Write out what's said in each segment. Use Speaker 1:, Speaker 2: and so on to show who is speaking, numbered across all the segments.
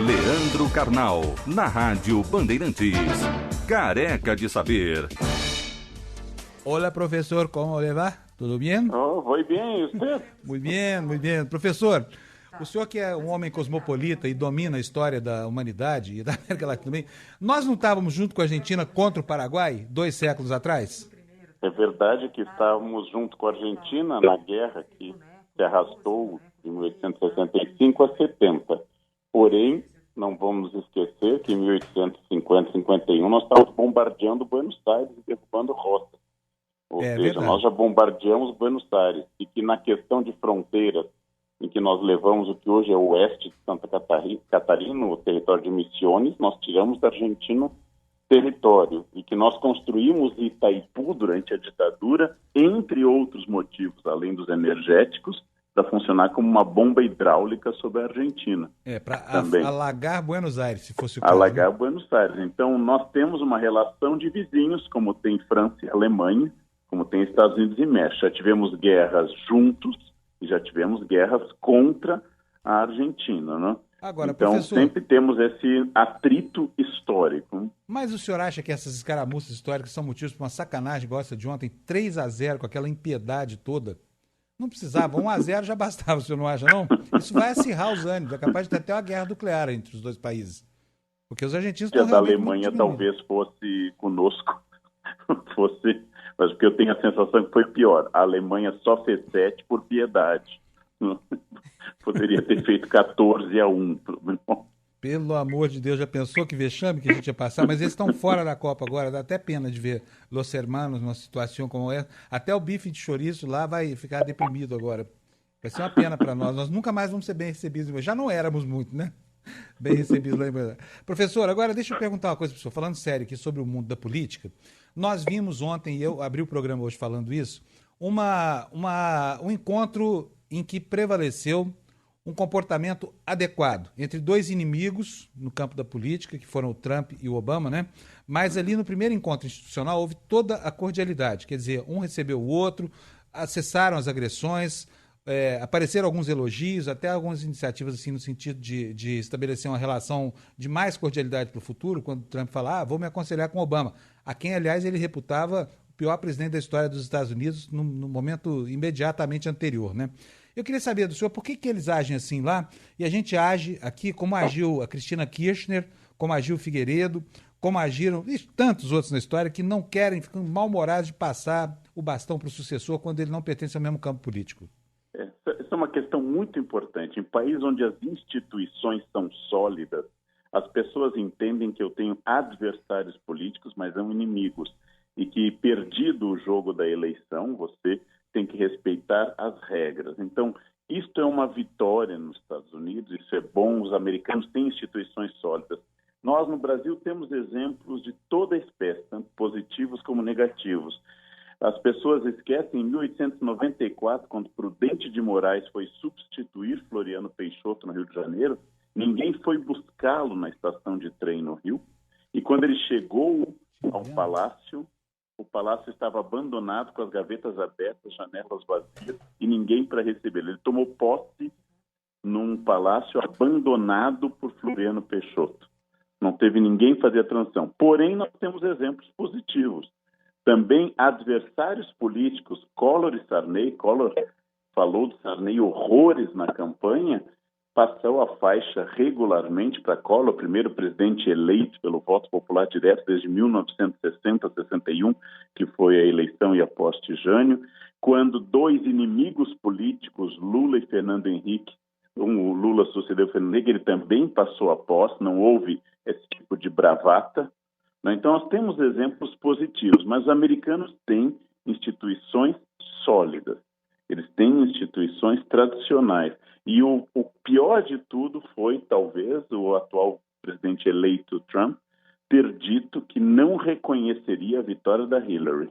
Speaker 1: Leandro Carnal, na Rádio Bandeirantes. Careca de Saber.
Speaker 2: Olá, professor, como le va? Tudo bem?
Speaker 3: Oh, vai bem, e você?
Speaker 2: Muito bem, muito bem. Professor, o senhor que é um homem cosmopolita e domina a história da humanidade e da América Latina também, nós não estávamos junto com a Argentina contra o Paraguai 2 séculos atrás?
Speaker 3: É verdade que estávamos junto com a Argentina na guerra que se arrastou de 1865 a 70. Porém, não vamos esquecer que em 1850 e 51 nós estávamos bombardeando Buenos Aires e derrubando Rota. Ou seja,
Speaker 2: verdade.
Speaker 3: nós já bombardeamos Buenos Aires e que na questão de fronteiras, em que nós levamos o que hoje é o oeste de Santa Catarina, o território de Misiones, nós tiramos da Argentina território e que nós construímos Itaipu durante a ditadura, entre outros motivos, além dos energéticos, para funcionar como uma bomba hidráulica sobre a Argentina.
Speaker 2: Para
Speaker 3: Também.
Speaker 2: alagar Buenos Aires, se fosse o caso.
Speaker 3: Alagar Buenos Aires. Então, nós temos uma relação de vizinhos, como tem França e Alemanha, como tem Estados Unidos e México. Já tivemos guerras juntos e já tivemos guerras contra a Argentina, né?
Speaker 2: Agora,
Speaker 3: então,
Speaker 2: professor,
Speaker 3: sempre temos esse atrito histórico.
Speaker 2: mas o senhor acha que essas escaramuças históricas são motivos para uma sacanagem, gosta de ontem, 3-0, com aquela impiedade toda? Não precisava, 1-0 já bastava, o senhor não acha, não? Isso vai acirrar os ânimos, é capaz de ter até uma guerra nuclear entre os dois países. Porque os argentinos
Speaker 3: Se a
Speaker 2: estão
Speaker 3: da
Speaker 2: realmente
Speaker 3: Alemanha
Speaker 2: muito diminuídos.
Speaker 3: talvez fosse conosco, mas porque eu tenho a sensação que foi pior. A Alemanha só fez 7 por piedade. Poderia ter feito 14-1.
Speaker 2: Pelo amor de Deus, já pensou que vexame que a gente ia passar? Mas eles estão fora da Copa agora, dá até pena de ver Los Hermanos numa situação como essa. Até o bife de chouriço lá vai ficar deprimido agora. Vai ser uma pena para nós. Nós nunca mais vamos ser bem recebidos. Já não éramos muito, né? Bem recebidos lá em Brasília. Professor, agora deixa eu perguntar uma coisa para o senhor. Falando sério aqui sobre o mundo da política, nós vimos ontem, e eu abri o programa hoje falando isso, um encontro em que prevaleceu um comportamento adequado entre dois inimigos no campo da política, que foram o Trump e o Obama, né? Mas ali no primeiro encontro institucional houve toda a cordialidade, quer dizer, um recebeu o outro, cessaram as agressões, apareceram alguns elogios, até algumas iniciativas assim no sentido de estabelecer uma relação de mais cordialidade para o futuro, quando o Trump fala, vou me aconselhar com o Obama, a quem, aliás, ele reputava o pior presidente da história dos Estados Unidos no momento imediatamente anterior, né? Eu queria saber do senhor por que eles agem assim lá e a gente age aqui como agiu a Cristina Kirchner, como agiu o Figueiredo, como agiram e tantos outros na história que não querem, ficam mal-humorados de passar o bastão para o sucessor quando ele não pertence ao mesmo campo político.
Speaker 3: Essa é uma questão muito importante. Em países onde as instituições são sólidas, as pessoas entendem que eu tenho adversários políticos, mas não inimigos. E que, perdido o jogo da eleição, você tem que respeitar as regras. Então, isto é uma vitória nos Estados Unidos, isso é bom, os americanos têm instituições sólidas. Nós, no Brasil, temos exemplos de toda a espécie, tanto positivos como negativos. As pessoas esquecem, em 1894, quando Prudente de Moraes foi substituir Floriano Peixoto no Rio de Janeiro, ninguém foi buscá-lo na estação de trem no Rio, e quando ele chegou ao palácio, o palácio estava abandonado, com as gavetas abertas, janelas vazias, e ninguém para recebê-lo. Ele tomou posse num palácio abandonado por Floriano Peixoto. Não teve ninguém fazer a transição. Porém, nós temos exemplos positivos. Também adversários políticos, Collor e Sarney, Collor falou de Sarney horrores na campanha, passou a faixa regularmente para Collor, primeiro presidente eleito pelo voto popular direto desde 1960-61, que foi a eleição e a posse de Jânio, quando dois inimigos políticos, Lula e Fernando Henrique, o Lula sucedeu o Fernando Henrique, ele também passou a posse, não houve esse tipo de bravata, né? Então nós temos exemplos positivos, mas os americanos têm instituições sólidas. Eles têm instituições tradicionais. E o pior de tudo foi, talvez, o atual presidente eleito Trump ter dito que não reconheceria a vitória da Hillary.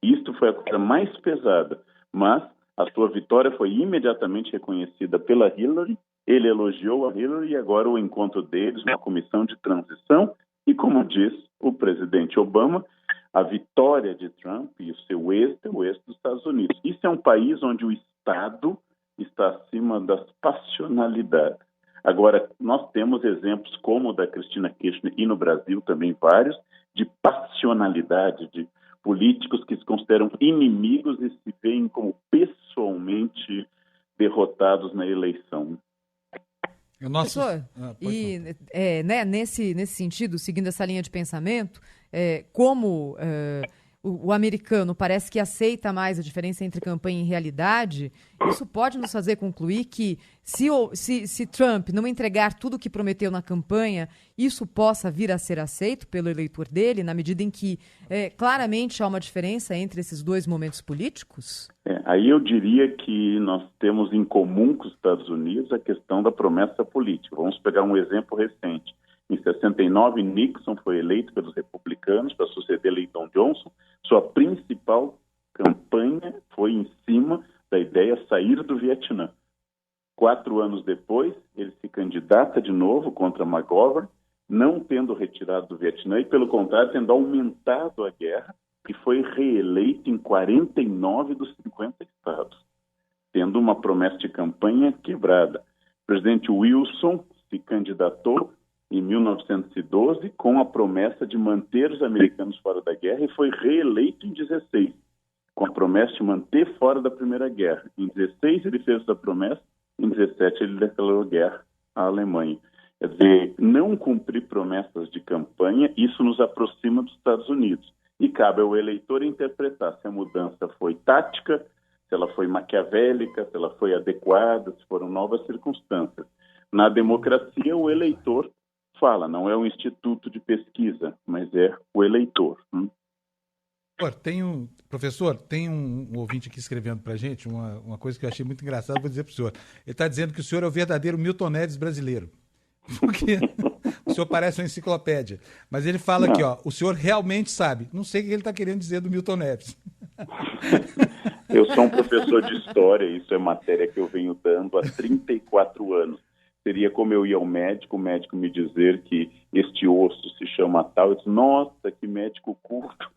Speaker 3: Isto foi a coisa mais pesada, mas a sua vitória foi imediatamente reconhecida pela Hillary, ele elogiou a Hillary e agora o encontro deles na comissão de transição e, como diz o presidente Obama, a vitória de Trump e o seu êxito é o êxito dos Estados Unidos. Isso é um país onde o Estado está acima das passionalidades. Agora, nós temos exemplos como o da Cristina Kirchner e no Brasil também vários, de passionalidade, de políticos que se consideram inimigos e se veem como pessoalmente derrotados na eleição.
Speaker 4: Professor, nesse sentido, seguindo essa linha de pensamento, o americano parece que aceita mais a diferença entre campanha e realidade, isso pode nos fazer concluir que se Trump não entregar tudo o que prometeu na campanha, isso possa vir a ser aceito pelo eleitor dele, na medida em que claramente há uma diferença entre esses dois momentos políticos?
Speaker 3: Aí eu diria que nós temos em comum com os Estados Unidos a questão da promessa política. Vamos pegar um exemplo recente. Em 69, Nixon foi eleito pelos republicanos para suceder Lyndon Johnson. Sua principal campanha foi em cima da ideia de sair do Vietnã. 4 anos depois, ele se candidata de novo contra McGovern, não tendo retirado do Vietnã e, pelo contrário, tendo aumentado a guerra, e foi reeleito em 49 dos 50 estados, tendo uma promessa de campanha quebrada. O presidente Wilson se candidatou em 1912 com a promessa de manter os americanos fora da guerra e foi reeleito em 16, com a promessa de manter fora da Primeira Guerra. Em 16 ele fez essa promessa, em 17 ele declarou guerra à Alemanha. Quer dizer, não cumprir promessas de campanha, isso nos aproxima dos Estados Unidos. E cabe ao eleitor interpretar se a mudança foi tática, se ela foi maquiavélica, se ela foi adequada, se foram novas circunstâncias. Na democracia, o eleitor fala, não é um instituto de pesquisa, mas é o eleitor.
Speaker 2: Professor, tem um ouvinte aqui escrevendo para a gente uma coisa que eu achei muito engraçada, vou dizer para o senhor. Ele está dizendo que o senhor é o verdadeiro Milton Neves brasileiro. Porque o senhor parece uma enciclopédia. Mas ele fala aqui, o senhor realmente sabe. Não sei o que ele está querendo dizer do Milton Neves.
Speaker 3: Eu sou um professor de história, isso é matéria que eu venho dando há 34 anos. Seria como eu ir ao médico, o médico me dizer que este osso se chama tal. Eu disse, nossa, que médico culto.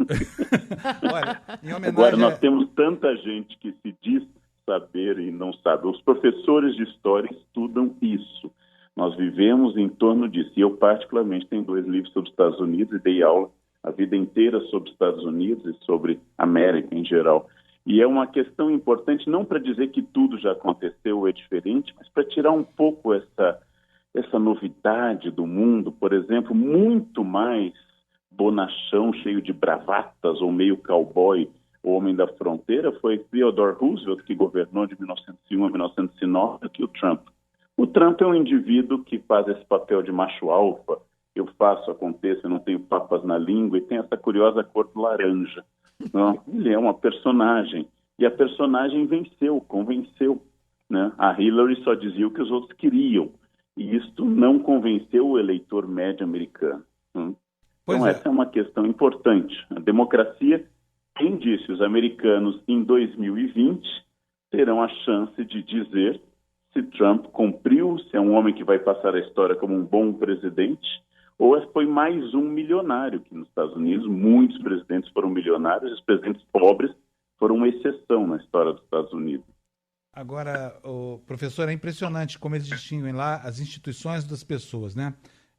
Speaker 2: Olha, em homenagem
Speaker 3: Agora nós temos tanta gente que se diz saber e não sabe. Os professores de história estudam isso. Nós vivemos em torno disso. E eu, particularmente, tenho 2 livros sobre os Estados Unidos e dei aula a vida inteira sobre os Estados Unidos e sobre a América em geral. E é uma questão importante, não para dizer que tudo já aconteceu ou é diferente, mas para tirar um pouco essa novidade do mundo. Por exemplo, muito mais bonachão, cheio de bravatas ou meio cowboy, o homem da fronteira, foi Theodore Roosevelt, que governou de 1901 a 1909, do que o Trump. O Trump é um indivíduo que faz esse papel de macho alfa, eu faço, aconteça, eu não tenho papas na língua, e tem essa curiosa cor laranja. Não, ele é uma personagem, e a personagem venceu, convenceu. Né? A Hillary só dizia o que os outros queriam, e isto não convenceu o eleitor médio americano. Então essa é uma questão importante. A democracia, quem disse, os americanos em 2020 terão a chance de dizer se Trump cumpriu, se é um homem que vai passar a história como um bom presidente, ou foi mais um milionário, que nos Estados Unidos muitos presidentes foram milionários, e os presidentes pobres foram uma exceção na história dos Estados Unidos.
Speaker 2: Agora, professor, é impressionante como eles distinguem lá as instituições das pessoas, né?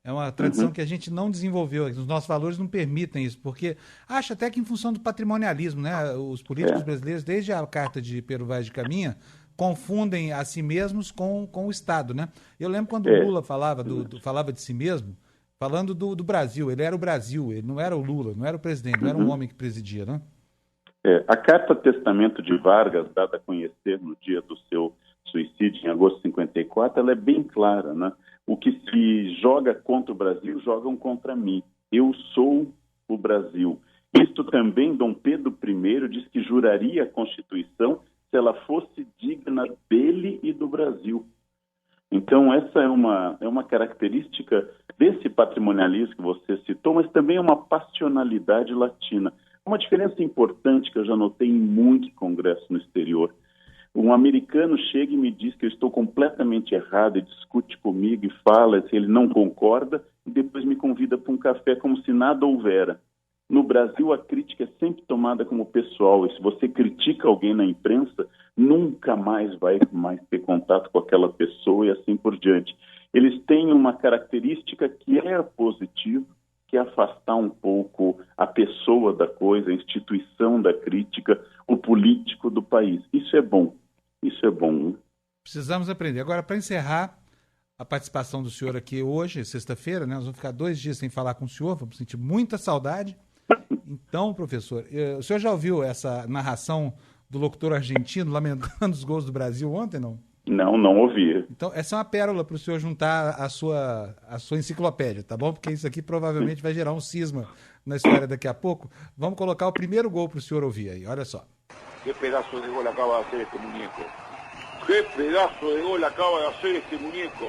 Speaker 2: É uma tradição que a gente não desenvolveu, os nossos valores não permitem isso, porque acho até que em função do patrimonialismo, né? Os políticos brasileiros, desde a Carta de Pero Vaz de Caminha, confundem a si mesmos com o Estado, né? Eu lembro quando o Lula falava de si mesmo, falando do Brasil. Ele era o Brasil, ele não era o Lula, não era o presidente, não era um homem que presidia, né?
Speaker 3: A Carta Testamento de Vargas, dada a conhecer no dia do seu suicídio, em agosto de 54, ela é bem clara, né? O que se joga contra o Brasil, jogam contra mim. Eu sou o Brasil. Isto também, Dom Pedro I diz que juraria a Constituição se ela fosse digna dele e do Brasil. Então, essa é uma característica desse patrimonialismo que você citou, mas também é uma passionalidade latina. Uma diferença importante que eu já notei em muitos congressos no exterior. Um americano chega e me diz que eu estou completamente errado e discute comigo e fala se ele não concorda e depois me convida para um café como se nada houvera. No Brasil, a crítica é sempre tomada como pessoal, e se você critica alguém na imprensa, nunca mais vai ter contato com aquela pessoa e assim por diante. eles têm uma característica que é positiva, que é afastar um pouco a pessoa da coisa, a instituição da crítica, o político do país. Isso é bom, isso é bom.
Speaker 2: Precisamos aprender. Agora, para encerrar a participação do senhor aqui hoje, sexta-feira, né? Nós vamos ficar 2 dias sem falar com o senhor, vamos sentir muita saudade. Então, professor, o senhor já ouviu essa narração do locutor argentino lamentando os gols do Brasil ontem, não?
Speaker 3: Não ouvi.
Speaker 2: Então, essa é uma pérola para o senhor juntar a sua enciclopédia, tá bom? Porque isso aqui provavelmente vai gerar um cisma na história daqui a pouco. Vamos colocar o primeiro gol para o senhor ouvir aí, olha só.
Speaker 5: Que pedaço de gol acaba de hacer este muñeco. Que pedaço de gol acaba de hacer este muñeco.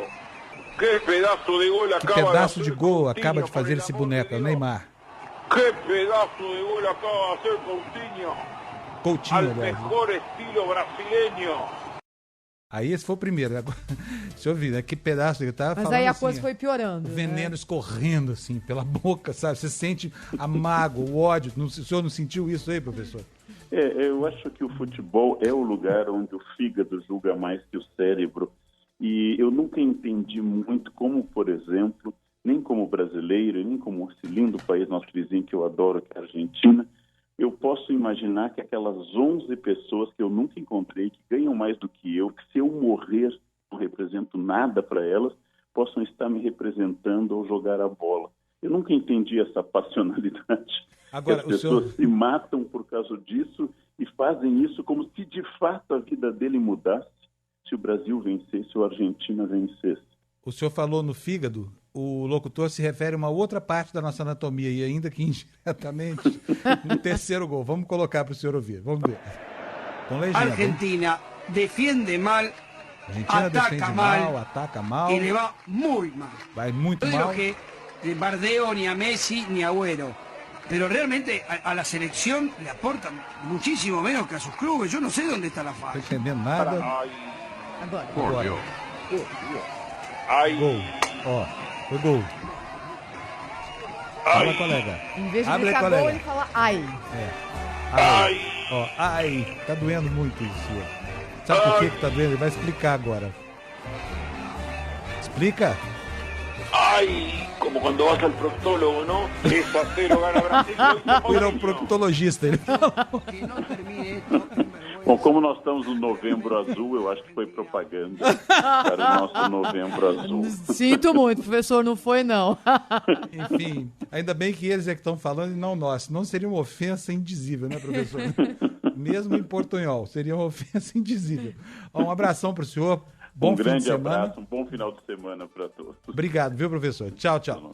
Speaker 5: Que pedaço de gol
Speaker 2: Que pedaço de gol acaba de fazer esse boneco, é o Neymar.
Speaker 5: Que pedaço de gol acaba de hacer Coutinho.
Speaker 2: Coutinho,
Speaker 5: Al
Speaker 2: aliás.
Speaker 5: mejor estilo brasileño.
Speaker 2: Aí esse foi o primeiro. Agora, deixa eu ver, né? Que pedaço ele tava
Speaker 4: Mas
Speaker 2: falando
Speaker 4: aí a
Speaker 2: assim,
Speaker 4: coisa
Speaker 2: ó,
Speaker 4: foi piorando.
Speaker 2: o veneno escorrendo assim pela boca, sabe? Você sente a mágoa, o ódio. O senhor não sentiu isso aí, professor?
Speaker 3: Eu acho que o futebol é o lugar onde o fígado julga mais que o cérebro. E eu nunca entendi muito como, por exemplo, nem como brasileiro, nem como esse lindo país, nosso vizinho que eu adoro, que é a Argentina, eu posso imaginar que aquelas 11 pessoas que eu nunca encontrei, que ganham mais do que eu, que se eu morrer não represento nada para elas, possam estar me representando ao jogar a bola. Eu nunca entendi essa passionalidade.
Speaker 2: Agora,
Speaker 3: as pessoas se matam por causa disso e fazem isso como se de fato a vida dele mudasse se o Brasil vencesse ou a Argentina vencesse.
Speaker 2: O senhor falou no fígado, o locutor se refere a uma outra parte da nossa anatomia, e ainda que indiretamente, no terceiro gol. Vamos colocar para o senhor ouvir, vamos ver. Com legenda.
Speaker 6: Argentina defiende mal,
Speaker 2: Argentina defende mal, ataca mal,
Speaker 6: y le va muy mal.
Speaker 2: vai muito
Speaker 6: No
Speaker 2: mal.
Speaker 6: digo que bardeo ni a Messi ni a Agüero, pero realmente a la selección le aportan muchísimo menos que a sus clubes. Yo no sé dónde está la
Speaker 2: Não tô
Speaker 6: falla.
Speaker 2: entendendo nada.
Speaker 5: Ay,
Speaker 4: Agora.
Speaker 2: Agora,
Speaker 5: ay,
Speaker 2: gol. Ó, foi gol. Fala, colega.
Speaker 4: Em vez de
Speaker 2: Abre,
Speaker 4: gritar
Speaker 2: colega.
Speaker 4: gol, ele fala ai.
Speaker 2: Ai. Ó, ai, tá doendo muito isso, senhor. Sabe por que tá doendo? Ele vai explicar agora. Explica?
Speaker 5: ay, como cuando vas al proctólogo, ¿no? 3-0 gana Brasil.
Speaker 2: Fui ao proctologista. Ele
Speaker 6: Que no termine esto.
Speaker 3: Bom, como nós estamos no Novembro Azul, eu acho que foi propaganda para o nosso Novembro Azul.
Speaker 4: Sinto muito, professor, não foi não.
Speaker 2: Enfim, ainda bem que eles é que estão falando e não nós. Não seria uma ofensa indizível, né, professor? Mesmo em portunhol, seria uma ofensa indizível. Ó, um abração para o senhor. Bom fim de
Speaker 3: grande
Speaker 2: semana.
Speaker 3: abraço, um bom final de semana para todos.
Speaker 2: Obrigado, viu, professor? Tchau, tchau.